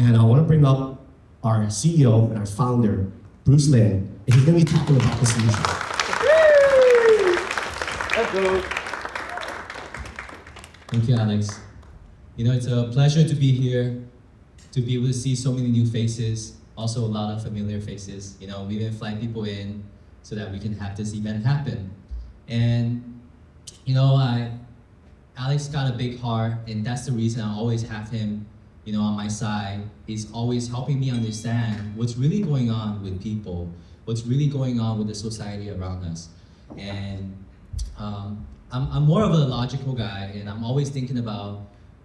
And I want to bring up our CEO and our founder, Bruce Lin, and he's going to be talking about the solution. Let's go. Thank you, Alex. You know, it's a pleasure to be here, to be able to see so many new faces, also a lot of familiar faces. You know, we even fly people in so that we can have this event happen. And, you know, Alex got a big heart, and that's the reason I always have him, you know, on my side. He's always helping me understand what's really going on with people, what's really going on with the society around us. And I'm more of a logical guy, and I'm always thinking about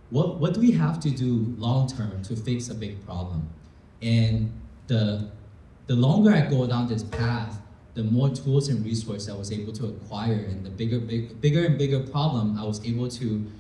what do we have to do long term to fix a big problem. And the longer I go down this path, the more tools and resources I was able to acquire, and the bigger and bigger problem I was able to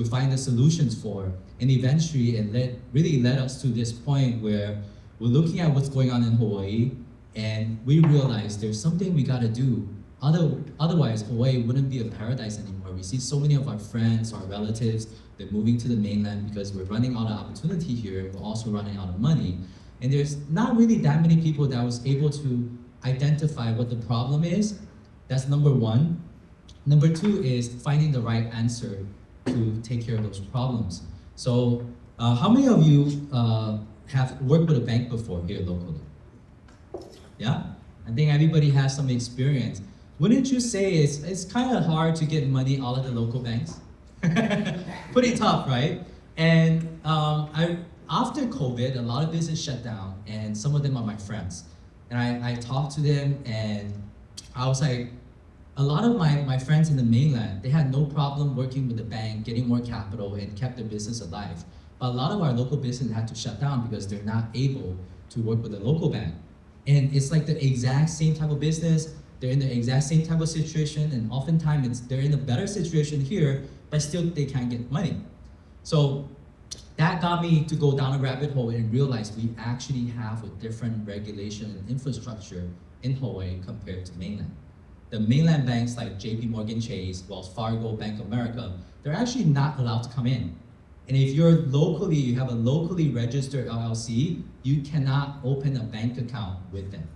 find the solutions for. And eventually it really led us to this point where we're looking at what's going on in Hawaii, and we realized there's something we gotta do. Otherwise, Hawaii wouldn't be a paradise anymore. We see so many of our friends, our relatives, they're moving to the mainland because we're running out of opportunity here, we're also running out of money. And there's not really that many people that was able to identify what the problem is. That's number one. Number two is finding the right answer to take care of those problems. So how many of you have worked with a bank before here locally? Yeah? I think everybody has some experience. Wouldn't you say it's kind of hard to get money out of the local banks? Pretty tough, right? And after COVID, a lot of business shut down, and some of them are my friends. And I talked to them, and I was like, a lot of my friends in the mainland, they had no problem working with the bank, getting more capital, and kept their business alive. But a lot of our local business had to shut down because they're not able to work with a local bank. And it's like the exact same type of business, they're in the exact same type of situation, and oftentimes they're in a better situation here, but still they can't get money. So that got me to go down a rabbit hole and realize we actually have a different regulation and infrastructure in Hawaii compared to mainland. The mainland banks like JP Morgan Chase, Wells Fargo, Bank of America, they're actually not allowed to come in. And if you have a locally registered LLC, you cannot open a bank account with them.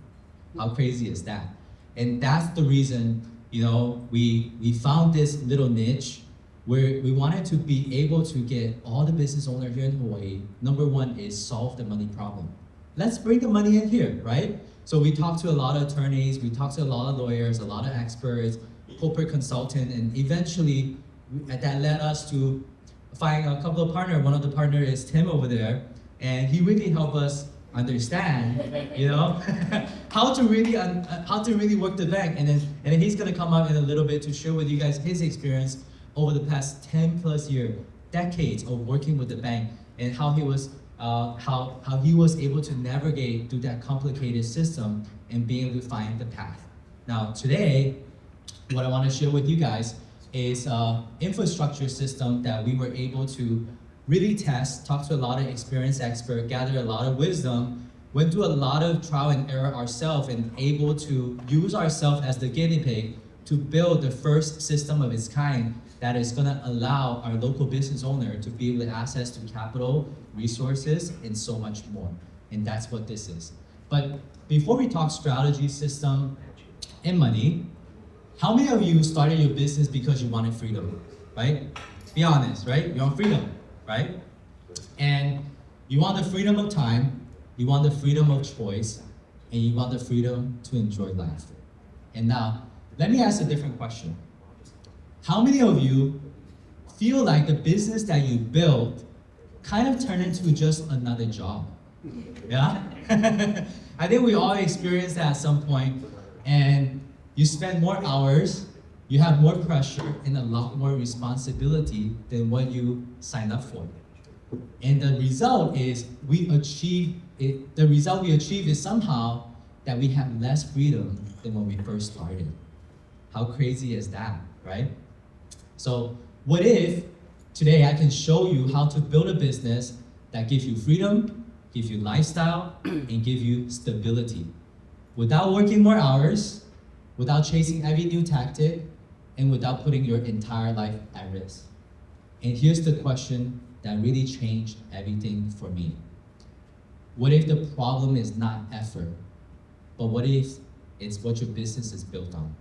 How crazy is that? And that's the reason, you know, we found this little niche where we wanted to be able to get all the business owners here in Hawaii. Number one is solve the money problem. Let's bring the money in here, right? So we talked to a lot of attorneys, we talked to a lot of lawyers, a lot of experts, corporate consultant, and eventually that led us to find a couple of partners. One of the partners is Tim over there, and he really helped us understand, you know, how to really work the bank. And then he's gonna come up in a little bit to share with you guys his experience over the past 10 plus years, decades of working with the bank, and how he was able to navigate through that complicated system and being able to find the path. Now today, what I want to share with you guys is infrastructure system that we were able to really test, talk to a lot of experienced experts, gather a lot of wisdom, went through a lot of trial and error ourselves, and able to use ourselves as the guinea pig to build the first system of its kind that is going to allow our local business owner to be able to access to capital, resources, and so much more. And that's what this is. But before we talk strategy, system, and money, how many of you started your business because you wanted freedom, right? Be honest, right? You want freedom, right? And you want the freedom of time, you want the freedom of choice, and you want the freedom to enjoy life. And now, let me ask a different question. How many of you feel like the business that you built kind of turned into just another job? Yeah? I think we all experienced that at some point, and you spend more hours, you have more pressure, and a lot more responsibility than what you signed up for. And the result is the result we achieve is somehow that we have less freedom than when we first started. How crazy is that, right? So what if today I can show you how to build a business that gives you freedom, gives you lifestyle, and gives you stability without working more hours, without chasing every new tactic, and without putting your entire life at risk. And here's the question that really changed everything for me. What if the problem is not effort, but what if it's what your business is built on?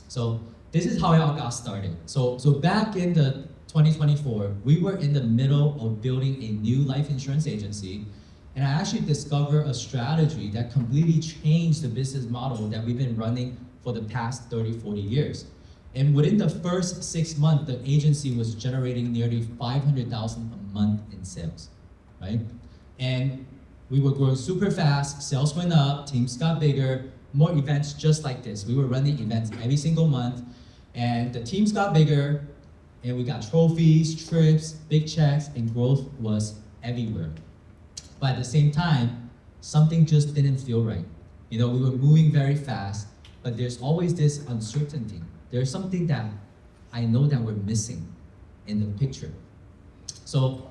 So this is how it all got started. So back in the 2024, we were in the middle of building a new life insurance agency, and I actually discovered a strategy that completely changed the business model that we've been running for the past 30, 40 years. And within the first 6 months, the agency was generating nearly $500,000 a month in sales, right? And we were growing super fast, sales went up, teams got bigger, more events just like this. We were running events every single month, and the teams got bigger, and we got trophies, trips, big checks, and growth was everywhere. But at the same time, something just didn't feel right. You know, we were moving very fast, but there's always this uncertainty. There's something that I know that we're missing in the picture. So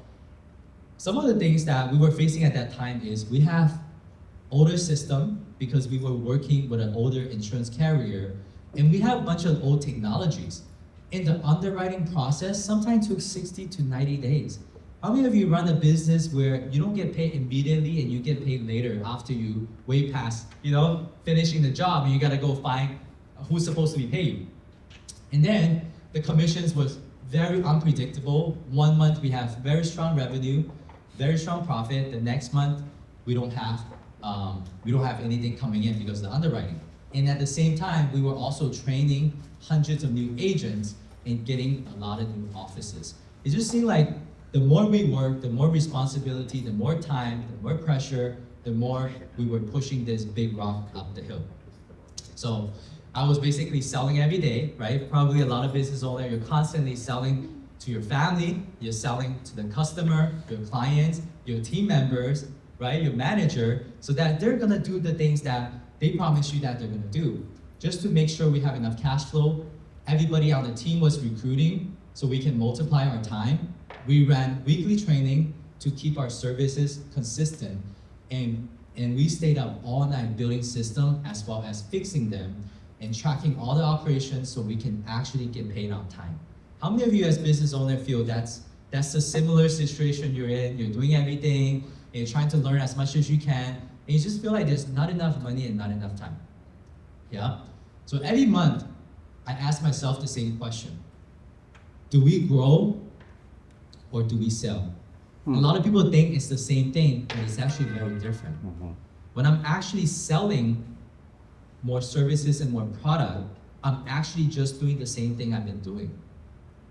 some of the things that we were facing at that time is we have older system because we were working with an older insurance carrier, and we have a bunch of old technologies. In the underwriting process, sometimes took 60 to 90 days. How many of you run a business where you don't get paid immediately and you get paid later after you way past, finishing the job, and you gotta go find who's supposed to be paid? And then the commissions was very unpredictable. 1 month we have very strong revenue, very strong profit. The next month we don't have anything coming in because of the underwriting. And at the same time, we were also training hundreds of new agents and getting a lot of new offices. It just seemed like the more we work, the more responsibility, the more time, the more pressure, the more we were pushing this big rock up the hill. So I was basically selling every day, right? Probably a lot of business owners, you're constantly selling to your family, you're selling to the customer, your clients, your team members, right? Your manager, so that they're gonna do the things that they promise you that they're gonna do. Just to make sure we have enough cash flow. Everybody on the team was recruiting so we can multiply our time. We ran weekly training to keep our services consistent, and we stayed up all night building system as well as fixing them and tracking all the operations so we can actually get paid on time. How many of you as business owner feel that's a similar situation you're in? You're doing everything, and you're trying to learn as much as you can, and you just feel like there's not enough money and not enough time. Yeah? So every month, I ask myself the same question. Do we grow or do we sell? A lot of people think it's the same thing, but it's actually very different. When I'm actually selling more services and more product, I'm actually just doing the same thing I've been doing.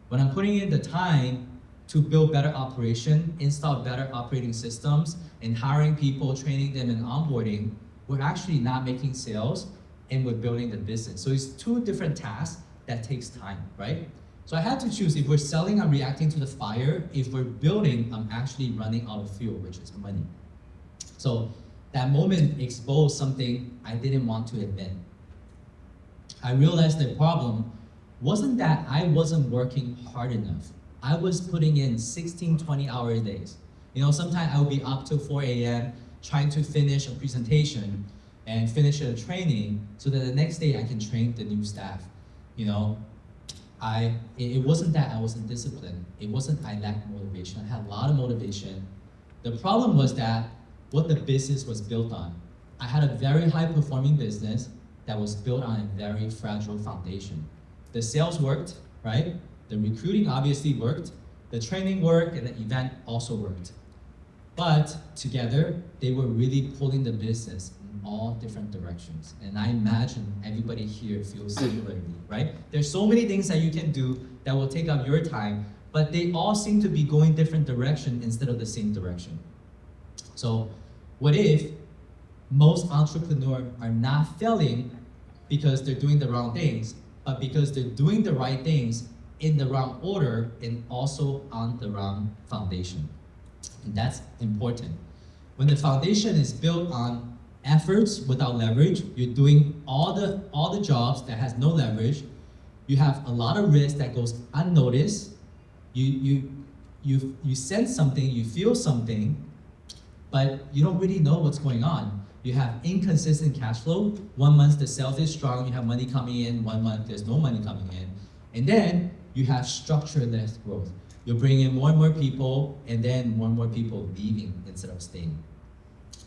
When I'm putting in the time to build better operation, install better operating systems, and hiring people, training them, and onboarding, we're actually not making sales, and we're building the business. So it's two different tasks that takes time, right? So I had to choose. If we're selling, I'm reacting to the fire. If we're building, I'm actually running out of fuel, which is money. So that moment exposed something I didn't want to admit. I realized the problem wasn't that I wasn't working hard enough. I was putting in 16, 20-hour days. Sometimes I would be up till 4 a.m. trying to finish a presentation and finish a training so that the next day I can train the new staff. It wasn't that I wasn't disciplined. It wasn't I lacked motivation. I had a lot of motivation. The problem was that what the business was built on. I had a very high-performing business that was built on a very fragile foundation. The sales worked, right? The recruiting obviously worked. The training worked, and the event also worked. But together, they were really pulling the business in all different directions. And I imagine everybody here feels similarly, right? There's so many things that you can do that will take up your time, but they all seem to be going different direction instead of the same direction. So what if most entrepreneurs are not failing because they're doing the wrong things, but because they're doing the right things in the wrong order and also on the wrong foundation? And that's important. When the foundation is built on efforts without leverage, you're doing all the jobs that has no leverage, you have a lot of risk that goes unnoticed, you sense something, you feel something, but you don't really know what's going on. You have inconsistent cash flow. 1 month the sales is strong, you have money coming in. 1 month there's no money coming in. And then you have structureless growth. You'll bring in more and more people, and then more and more people leaving instead of staying.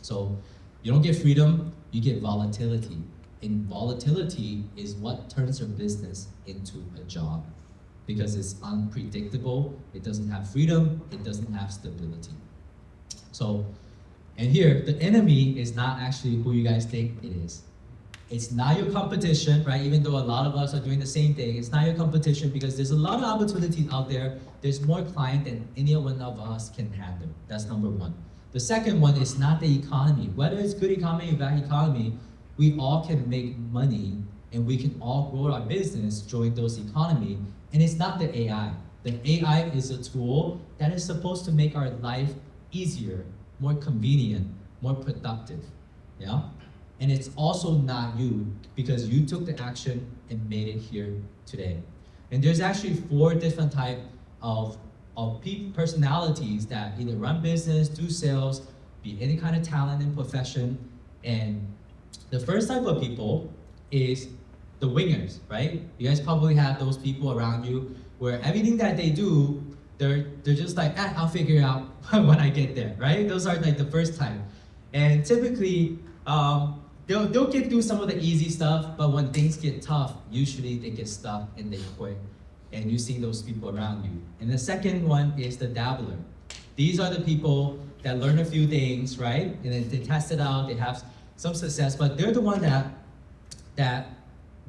So you don't get freedom, you get volatility. And volatility is what turns your business into a job because it's unpredictable, it doesn't have freedom, it doesn't have stability. So, and here, the enemy is not actually who you guys think it is. It's not your competition, right? Even though a lot of us are doing the same thing, it's not your competition because there's a lot of opportunities out there. There's more client than any one of us can handle. That's number one. The second one is not the economy. Whether it's good economy or bad economy, we all can make money and we can all grow our business during those economy. And it's not the AI. The AI is a tool that is supposed to make our life easier, more convenient, more productive. Yeah? And it's also not you because you took the action and made it here today. And there's actually 4 different types of personalities that either run business, do sales, be any kind of talent and profession. And the first type of people is the wingers, right? You guys probably have those people around you where everything that they do, they're just like, I'll figure it out when I get there, right? Those are like the first type. And typically, they'll get through some of the easy stuff, but when things get tough, usually they get stuck and they quit. And you see those people around you. And the second one is the dabbler. These are the people that learn a few things, right? And then they test it out, they have some success, but they're the one that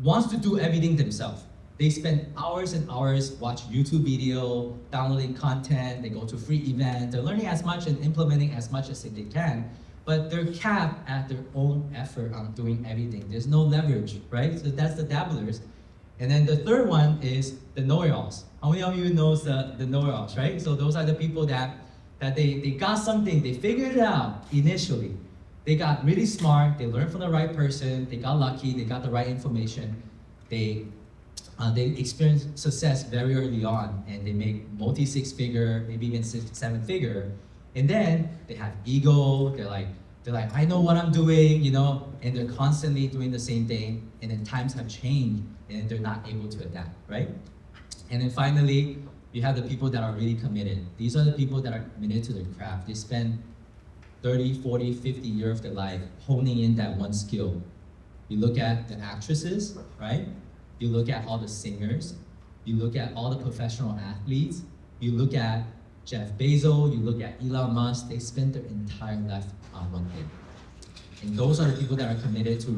wants to do everything themselves. They spend hours and hours watching YouTube video, downloading content, they go to free events, they're learning as much and implementing as much as they can, but they're capped at their own effort on doing everything. There's no leverage, right? So that's the dabblers. And then the third one is the know-it-alls. How many of you knows the know-it-alls, right? So those are the people that they got something, they figured it out initially. They got really smart, they learned from the right person, they got lucky, they got the right information. They experienced success very early on and they make multi-6-figure, maybe even 6-7-figure. And then they have ego, they're like, I know what I'm doing, and they're constantly doing the same thing, and then times have changed, and they're not able to adapt, right? And then finally, you have the people that are really committed. These are the people that are committed to their craft. They spend 30, 40, 50 years of their life honing in that one skill. You look at the actresses, right? You look at all the singers. You look at all the professional athletes. You look at Jeff Bezos, you look at Elon Musk, they spend their entire life on one thing. And those are the people that are committed to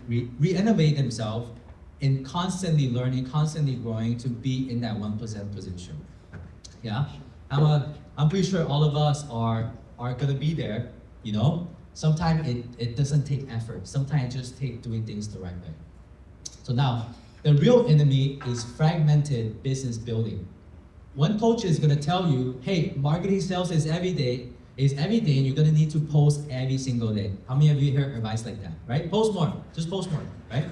re-innovate themselves and constantly learning, constantly growing to be in that 1% position. Yeah? I'm pretty sure all of us are gonna be there, Sometimes it doesn't take effort. Sometimes it just takes doing things the right way. So now, the real enemy is fragmented business building. One coach is gonna tell you, hey, marketing sales is every day, and you're gonna need to post every single day. How many of you hear advice like that, right? Post more, just post more, right?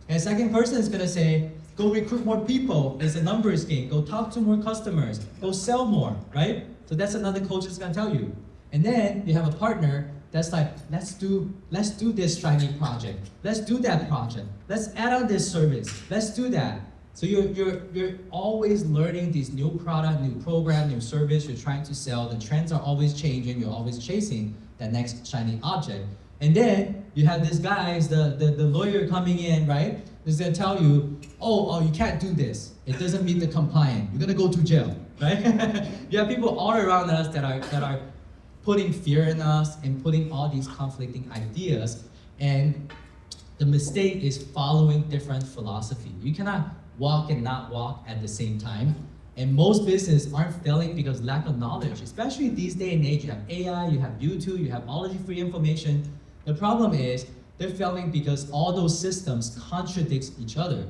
And a second person is gonna say, go recruit more people, it's a numbers game, go talk to more customers, go sell more, right? So that's another coach is gonna tell you. And then you have a partner that's like, let's do this shiny project, let's do that project, let's add on this service, let's do that. So you're always learning these new product, new program, new service you're trying to sell. The trends are always changing. You're always chasing that next shiny object. And then you have this guy, the lawyer coming in, right? He's gonna tell you, oh, you can't do this. It doesn't meet the compliance. You're gonna go to jail, right? You have people all around us that are putting fear in us and putting all these conflicting ideas. And the mistake is following different philosophy. You cannot walk and not walk at the same time. And most businesses aren't failing because lack of knowledge, especially these day and age. You have AI, you have YouTube, you have all of the free information. The problem is they're failing because all those systems contradict each other.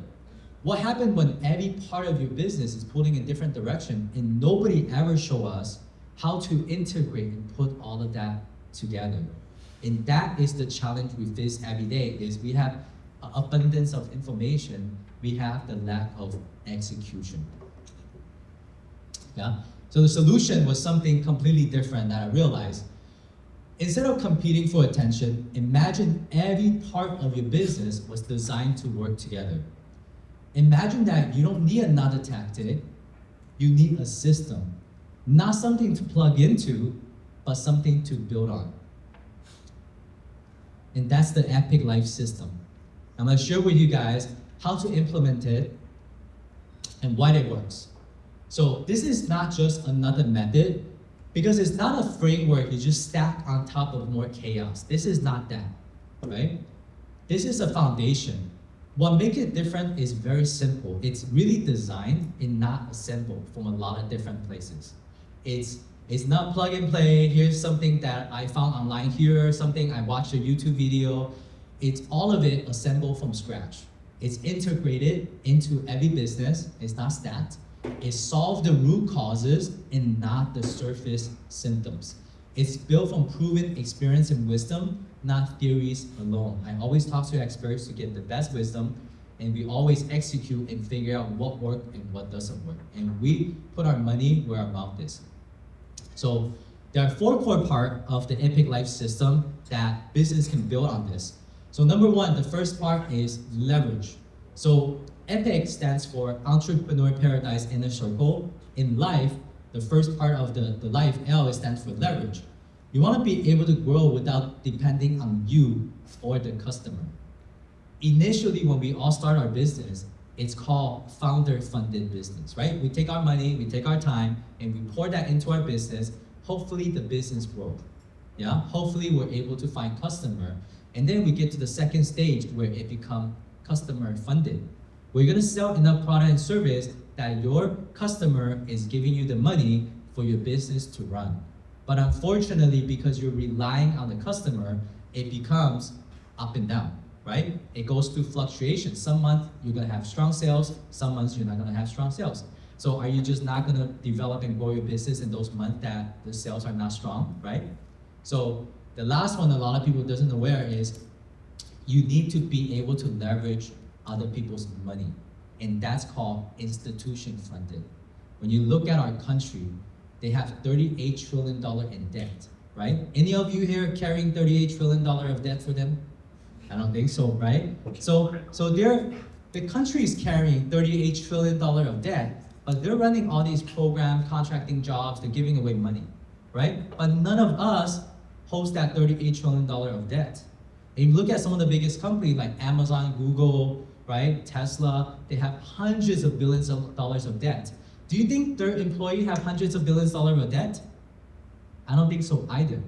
What happens when every part of your business is pulling in different direction and nobody ever show us how to integrate and put all of that together? And that is the challenge we face every day, is we have an abundance of information, we have the lack of execution. Yeah? So the solution was something completely different that I realized. Instead of competing for attention, imagine every part of your business was designed to work together. Imagine that you don't need another tactic, You need a system. Not something to plug into, but something to build on. And that's the Epic Life system. I'm gonna share with you guys how to implement it and why it works. So this is not just another method, because it's not a framework you just stack on top of more chaos. This is not that, right? This is a foundation. What makes it different is very simple. It's really designed and not assembled from a lot of different places. It's not plug and play, here's something that I found online, here something I watched a YouTube video. It's all of it assembled from scratch. It's integrated into every business, it's not stacked. It solves the root causes and not the surface symptoms. It's built from proven experience and wisdom, not theories alone. I always talk to experts to get the best wisdom, and we always execute and figure out what works and what doesn't work. And we put our money where our mouth is. So there are 4 core parts of the Epic Life system that business can build on this. So number 1, the first part is leverage. So EPIC stands for Entrepreneurial Paradise Inner Circle. In life, the first part of the life, L, stands for leverage. You want to be able to grow without depending on you or the customer. Initially, when we all start our business, it's called founder-funded business, right? We take our money, we take our time, and we pour that into our business. Hopefully, the business grows. Yeah, hopefully we're able to find customer, and then we get to the second stage where it becomes customer-funded. We're gonna sell enough product and service that your customer is giving you the money for your business to run. But unfortunately, because you're relying on the customer, it becomes up and down, right? It goes through fluctuations. Some months you're gonna have strong sales, some months you're not gonna have strong sales. So are you just not gonna develop and grow your business in those months that the sales are not strong, right? So the last one a lot of people doesn't aware is you need to be able to leverage other people's money. And that's called institution funded. When you look at our country, they have $38 trillion in debt, right? Any of you here carrying $38 trillion of debt for them? I don't think so, right? So the country is carrying $38 trillion of debt, but they're running all these programs, contracting jobs, they're giving away money, right? But none of us holds that $38 trillion of debt. If you look at some of the biggest companies like Amazon, Google, right, Tesla, they have hundreds of billions of dollars of debt. Do you think their employees have hundreds of billions of dollars of debt? I don't think so either.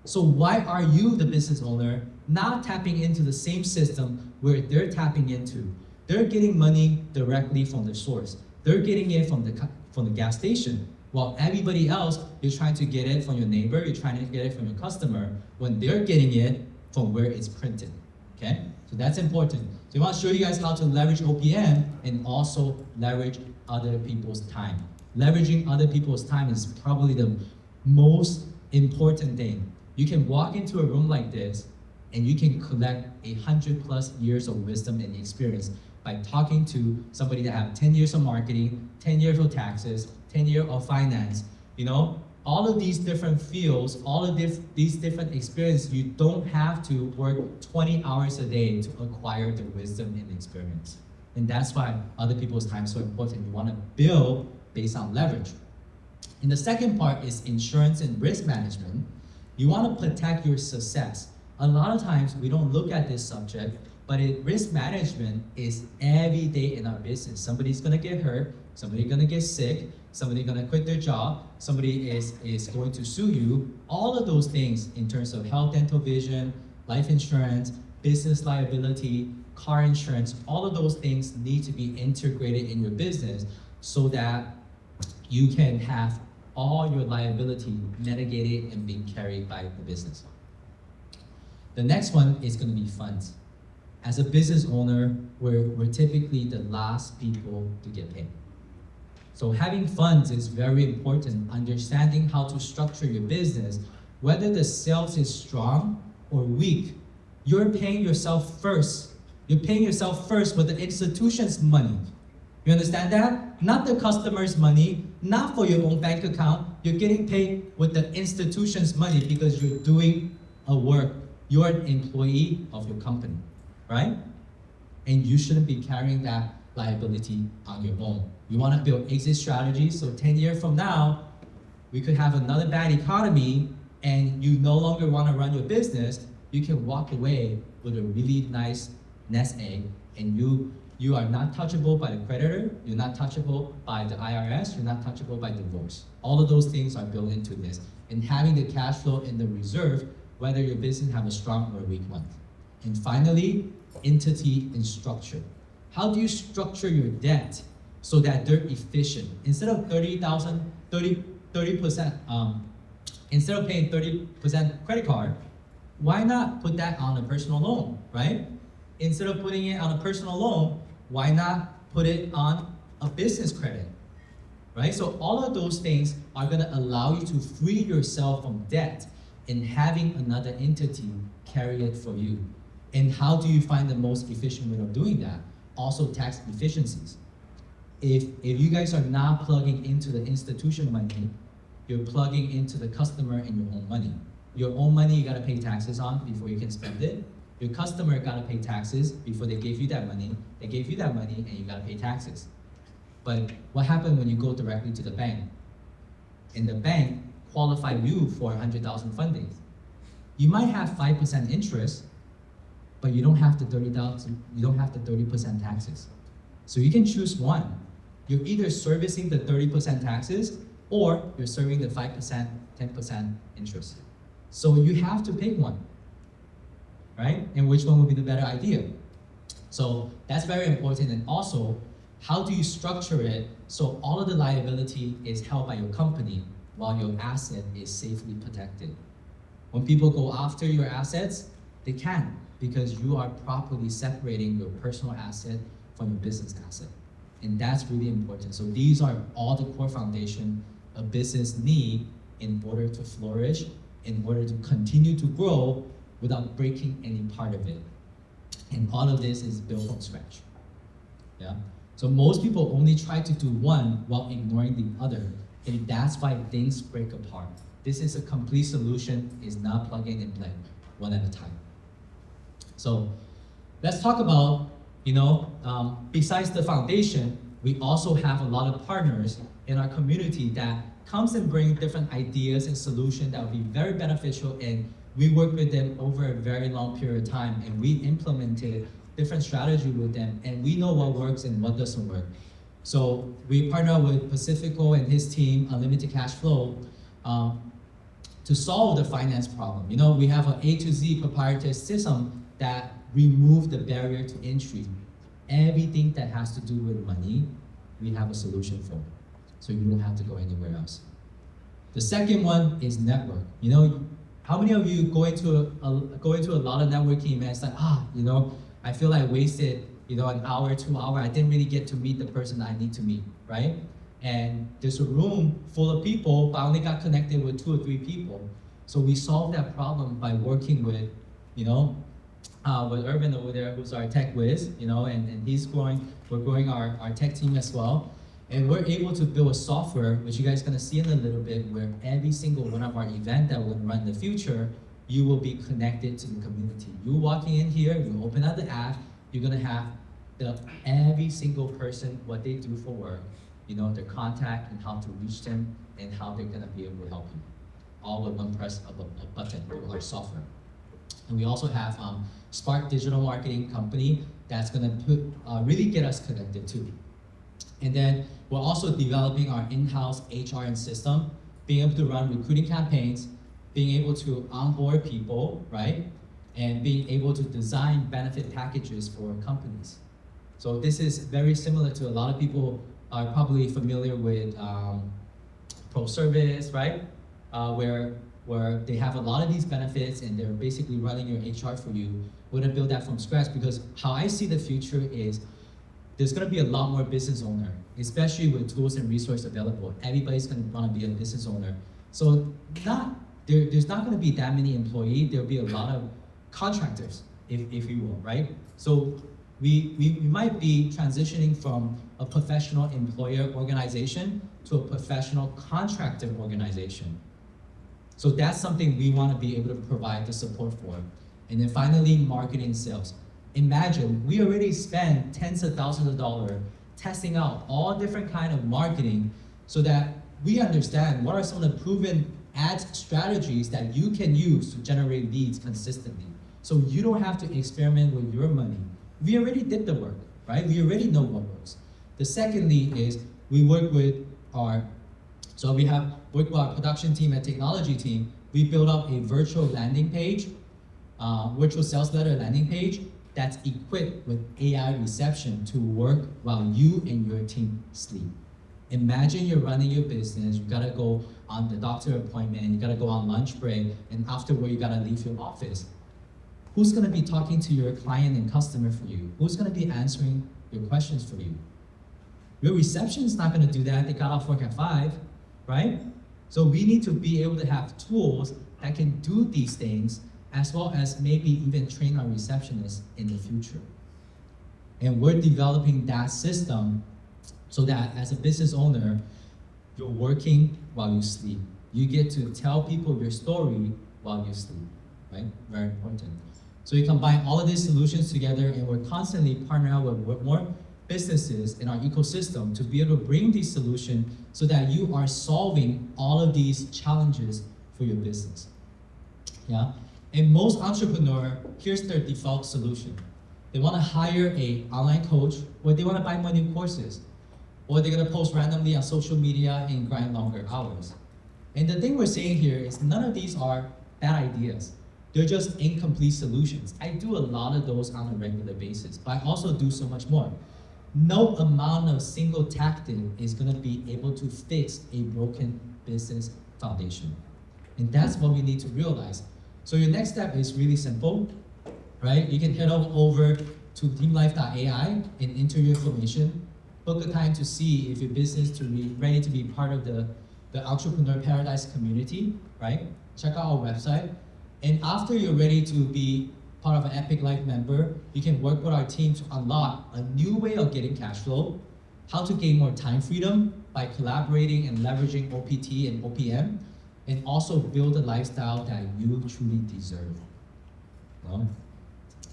So why are you, the business owner, not tapping into the same system where they're tapping into? They're getting money directly from the source. They're getting it from the gas station. While everybody else, you're trying to get it from your neighbor, you're trying to get it from your customer, when they're getting it from where it's printed, okay? So that's important. So I want to show you guys how to leverage OPM and also leverage other people's time. Leveraging other people's time is probably the most important thing. You can walk into a room like this and you can collect 100+ years of wisdom and experience by talking to somebody that have 10 years of marketing, 10 years of taxes, 10 years of finance, you know? All of these different fields, all of these different experiences, you don't have to work 20 hours a day to acquire the wisdom and experience. And that's why other people's time is so important. You want to build based on leverage. And the second part is insurance and risk management. You want to protect your success. A lot of times we don't look at this subject, but risk management is every day in our business. Somebody's gonna get hurt, somebody's gonna get sick, somebody's gonna quit their job, somebody is going to sue you. All of those things in terms of health, dental, vision, life insurance, business liability, car insurance, all of those things need to be integrated in your business so that you can have all your liability mitigated and being carried by the business. The next one is gonna be funds. As a business owner, we're typically the last people to get paid. So having funds is very important. Understanding how to structure your business, whether the sales is strong or weak, you're paying yourself first. You're paying yourself first with the institution's money. You understand that? Not the customer's money, not for your own bank account. You're getting paid with the institution's money because you're doing a work. You're an employee of your company, right? And you shouldn't be carrying that liability on your own. You want to build exit strategies so 10 years from now, we could have another bad economy and you no longer want to run your business, you can walk away with a really nice nest egg and you are not touchable by the creditor, you're not touchable by the IRS, you're not touchable by divorce. All of those things are built into this. And having the cash flow in the reserve, whether your business have a strong or a weak month. And finally, entity and structure. How do you structure your debt so that they're efficient? Instead of 30%, instead of paying 30% credit card, why not put that on a personal loan, right? Instead of putting it on a personal loan, why not put it on a business credit, right? So all of those things are gonna allow you to free yourself from debt and having another entity carry it for you. And how do you find the most efficient way of doing that? Also tax efficiencies. If you guys are not plugging into the institution money, you're plugging into the customer and your own money. Your own money you gotta pay taxes on before you can spend it. Your customer gotta pay taxes before they gave you that money. They gave you that money and you gotta pay taxes. But what happens when you go directly to the bank? And the bank qualify you for 100,000 funding. You might have 5% interest, but you don't have the 30,000. You don't have the 30% taxes. So you can choose one. You're either servicing the 30% taxes, or you're serving the 5%, 10% interest. So you have to pick one, right? And which one would be the better idea? So that's very important. And also, how do you structure it so all of the liability is held by your company while your asset is safely protected? When people go after your assets, they can, because you are properly separating your personal asset from your business asset. And that's really important. So these are all the core foundation a business need in order to flourish, in order to continue to grow without breaking any part of it. And all of this is built from scratch. Yeah. So most people only try to do one while ignoring the other. And that's why things break apart. This is a complete solution, is not plug in and play, one at a time. So let's talk about, besides the foundation, we also have a lot of partners in our community that comes and bring different ideas and solutions that will be very beneficial, and we work with them over a very long period of time, and we implemented different strategy with them, and we know what works and what doesn't work. So we partner with Pacifico and his team, Unlimited Cash Flow, to solve the finance problem. We have an A to Z proprietary system that remove the barrier to entry. Everything that has to do with money, we have a solution for. So you don't have to go anywhere else. The second one is network. How many of you go into a lot of networking events like, I feel I wasted, an hour, 2 hours. I didn't really get to meet the person I need to meet, right? And there's a room full of people, but I only got connected with 2 or 3 people. So we solved that problem by working with, with Urban over there, who's our tech whiz, and he's growing. We're growing our tech team as well. And we're able to build a software, which you guys are gonna see in a little bit, where every single one of our events that we'll run in the future, you will be connected to the community. You walking in here, you open up the app, you're gonna have every single person, what they do for work, their contact and how to reach them and how they're gonna be able to help you. All with one press of a button with our software. And we also have Spark Digital Marketing Company that's gonna really get us connected too. And then we're also developing our in-house HR and system, being able to run recruiting campaigns, being able to onboard people, right? And being able to design benefit packages for companies. So this is very similar to a lot of people are probably familiar with pro service, right? Where they have a lot of these benefits and they're basically running your HR for you. We're gonna build that from scratch, because how I see the future is there's gonna be a lot more business owner, especially with tools and resources available. Everybody's gonna wanna be a business owner. So there's not gonna be that many employees, there'll be a lot of contractors, if you will, right? So we might be transitioning from a professional employer organization to a professional contractor organization. So that's something we wanna be able to provide the support for. And then finally, marketing and sales. imagine we already spend tens of thousands of dollars testing out all different kind of marketing so that we understand what are some of the proven ads strategies that you can use to generate leads consistently. So you don't have to experiment with your money. We already did the work, right? We already know what works. The secondly is we work with our production team and technology team. We build up a virtual landing page, virtual sales letter landing page that's equipped with AI reception to work while you and your team sleep. Imagine you're running your business, you gotta go on the doctor appointment, you gotta go on lunch break, and afterward you gotta leave your office. Who's gonna be talking to your client and customer for you? Who's gonna be answering your questions for you? Your reception is not gonna do that, they got off work at 5, right? So we need to be able to have tools that can do these things, as well as maybe even train our receptionists in the future. And we're developing that system so that as a business owner, you're working while you sleep. You get to tell people your story while you sleep, right? Very important. So you combine all of these solutions together, and we're constantly partnering out with more businesses in our ecosystem to be able to bring these solutions so that you are solving all of these challenges for your business. Yeah? And most entrepreneurs, here's their default solution. They want to hire an online coach, or they want to buy more new courses, or they're going to post randomly on social media and grind longer hours. And the thing we're saying here is none of these are bad ideas. They're just incomplete solutions. I do a lot of those on a regular basis, but I also do so much more. No amount of single tactic is going to be able to fix a broken business foundation. And that's what we need to realize. So your next step is really simple, right? You can head over to teamlife.ai and enter your information. Book a time to see if your business to be ready to be part of the Entrepreneur Paradise community, right? Check out our website. And after you're ready to be part of an Epic Life member, you can work with our team to unlock a new way of getting cash flow, how to gain more time freedom by collaborating and leveraging OPT and OPM, and also build a lifestyle that you truly deserve. Well,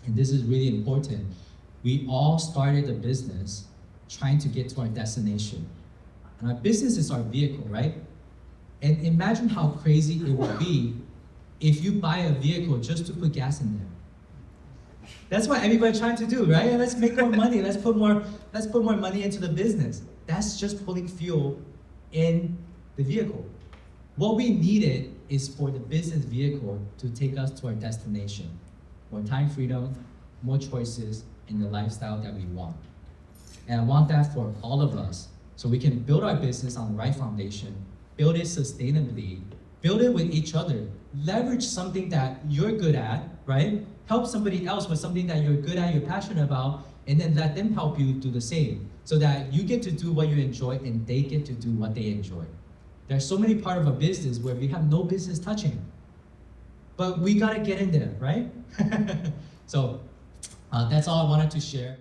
and this is really important. We all started a business trying to get to our destination. And our business is our vehicle, right? And imagine how crazy it would be if you buy a vehicle just to put gas in there. That's what everybody's trying to do, right? Let's make more money. Let's put more money into the business. That's just putting fuel in the vehicle. What we needed is for the business vehicle to take us to our destination. More time freedom, more choices, and the lifestyle that we want. And I want that for all of us, so we can build our business on the right foundation, build it sustainably, build it with each other, leverage something that you're good at, right? Help somebody else with something that you're good at, you're passionate about, and then let them help you do the same, so that you get to do what you enjoy and they get to do what they enjoy. There's so many parts of a business where we have no business touching, but we gotta get in there, right? So that's all I wanted to share.